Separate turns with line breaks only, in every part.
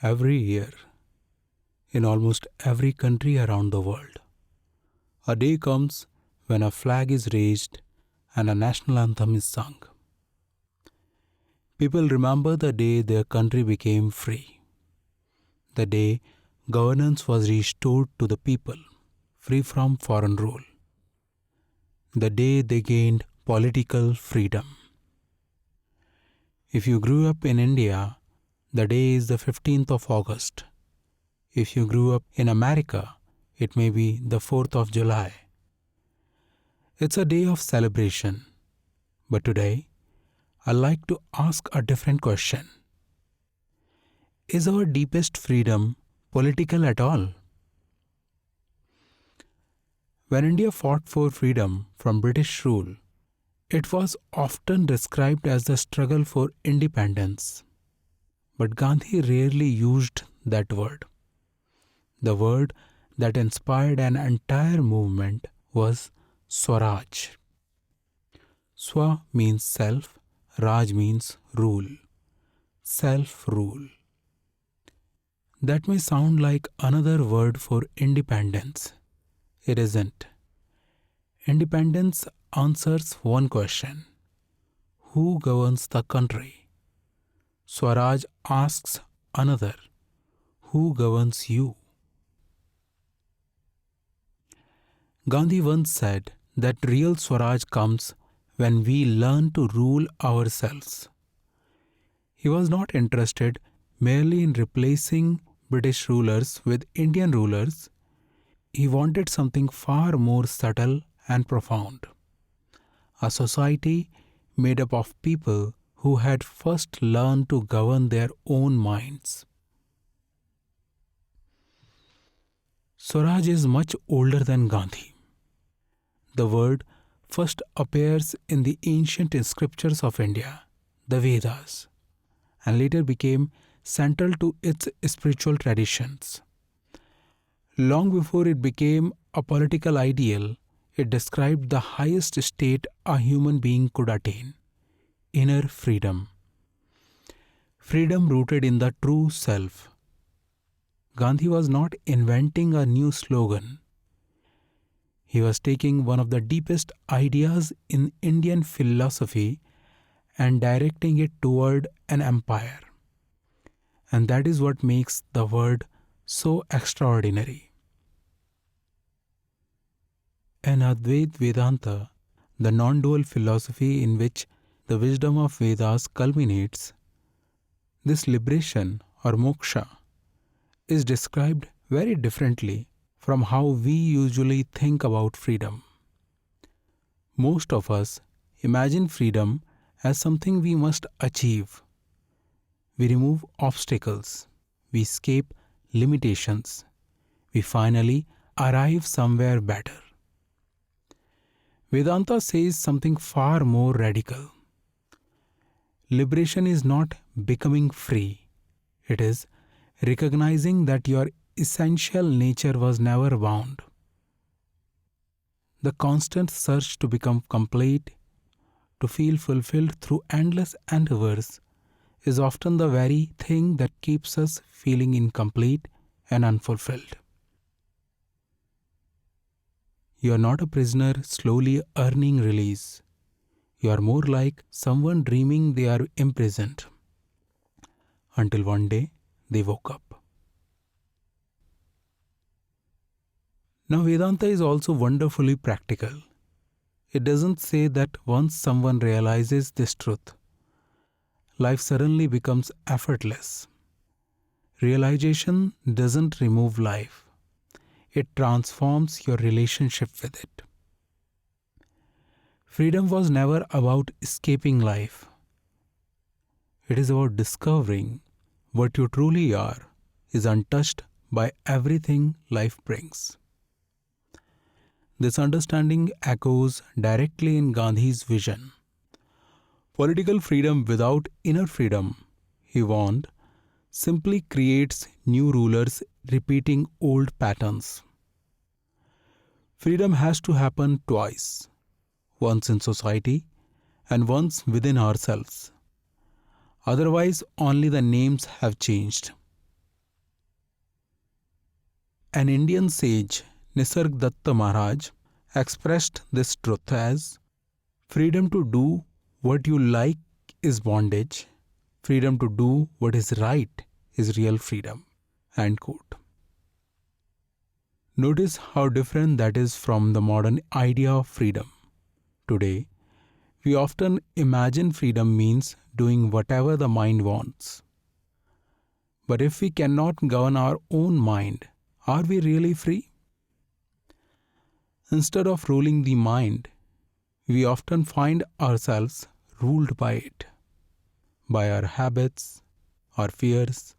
Every year, in almost every country around the world, a day comes when a flag is raised and a national anthem is sung. People remember the day their country became free, the day governance was restored to the people, free from foreign rule, the day they gained political freedom. If you grew up in India, the day is the 15th of August. If you grew up in America, it may be the 4th of July. It's a day of celebration. But today, I'd like to ask a different question. Is our deepest freedom political at all? When India fought for freedom from British rule, it was often described as the struggle for independence. But Gandhi rarely used that word. The word that inspired an entire movement was Swaraj. Swa means self, Raj means rule, self-rule. That may sound like another word for independence. It isn't. Independence answers one question: who governs the country? Swaraj asks another: who governs you? Gandhi once said that real Swaraj comes when we learn to rule ourselves. He was not interested merely in replacing British rulers with Indian rulers. He wanted something far more subtle and profound. A society made up of people who had first learned to govern their own minds. Swaraj is much older than Gandhi. The word first appears in the ancient scriptures of India, the Vedas, and later became central to its spiritual traditions. Long before it became a political ideal, it described the highest state a human being could attain: inner freedom. Freedom rooted in the true self. Gandhi was not inventing a new slogan. He was taking one of the deepest ideas in Indian philosophy and directing it toward an empire. And that is what makes the word so extraordinary. In Advaita Vedanta, the nondual philosophy in which the wisdom of Vedas culminates, this liberation or moksha is described very differently from how we usually think about freedom. Most of us imagine freedom as something we must achieve. We remove obstacles, we escape limitations, we finally arrive somewhere better. Vedanta says something far more radical. Liberation is not becoming free, it is recognizing that your essential nature was never bound. The constant search to become complete, to feel fulfilled through endless endeavors, is often the very thing that keeps us feeling incomplete and unfulfilled. You are not a prisoner slowly earning release. You are more like someone dreaming they are imprisoned, until one day they woke up. Now, Vedanta is also wonderfully practical. It doesn't say that once someone realizes this truth, life suddenly becomes effortless. Realization doesn't remove life. It transforms your relationship with it. Freedom was never about escaping life. It is about discovering what you truly are is untouched by everything life brings. This understanding echoes directly in Gandhi's vision. Political freedom without inner freedom, he warned, simply creates new rulers repeating old patterns. Freedom has to happen twice, once in society and once within ourselves. Otherwise, only the names have changed. An Indian sage, Nisargadatta Maharaj, expressed this truth as freedom to do what you like is bondage, freedom to do what is right is real freedom. End quote. Notice how different that is from the modern idea of freedom. Today, we often imagine freedom means doing whatever the mind wants. But if we cannot govern our own mind, are we really free? Instead of ruling the mind, we often find ourselves ruled by it, by our habits, our fears,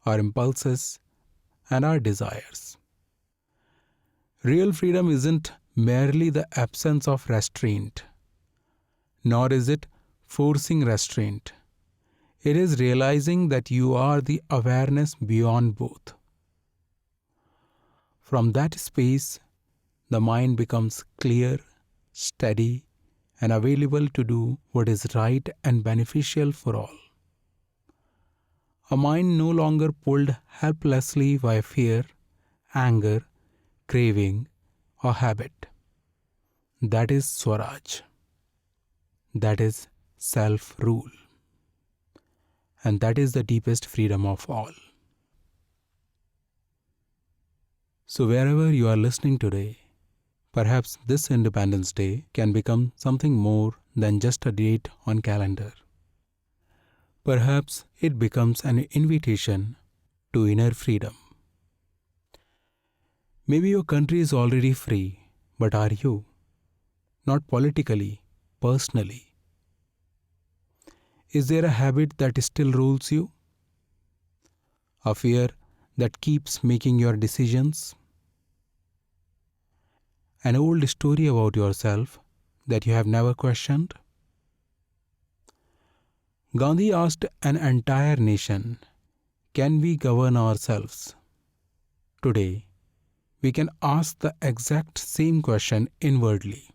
our impulses, and our desires. Real freedom isn't merely the absence of restraint, nor is it forcing restraint. It is realizing that you are the awareness beyond both. From that space, the mind becomes clear, steady, and available to do what is right and beneficial for all. A mind no longer pulled helplessly by fear, anger, craving, or habit. That is Swaraj. That is self-rule. And that is the deepest freedom of all. So wherever you are listening today, perhaps this Independence Day can become something more than just a date on calendar. Perhaps it becomes an invitation to inner freedom. Maybe your country is already free, but are you? Not politically, personally. Is there a habit that still rules you? A fear that keeps making your decisions? An old story about yourself that you have never questioned? Gandhi asked an entire nation, can we govern ourselves? Today, we can ask the exact same question inwardly.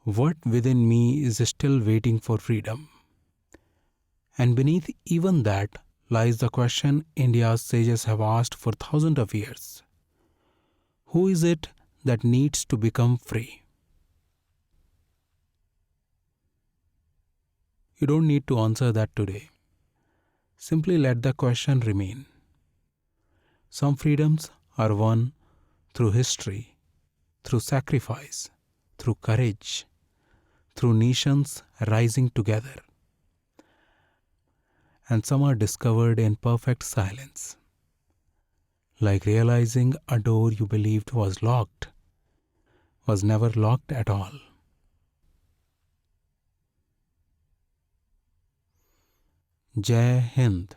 What within me is still waiting for freedom? And beneath even that lies the question India's sages have asked for thousands of years. Who is it that needs to become free? You don't need to answer that today. Simply let the question remain. Some freedoms are won through history, through sacrifice, through courage, through nations rising together. And some are discovered in perfect silence, like realizing a door you believed was locked was never locked at all. Jai Hind,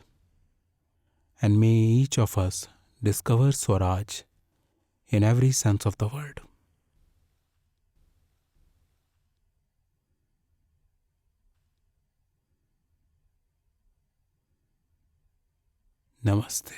and may each of us discover Swaraj in every sense of the word. Namaste.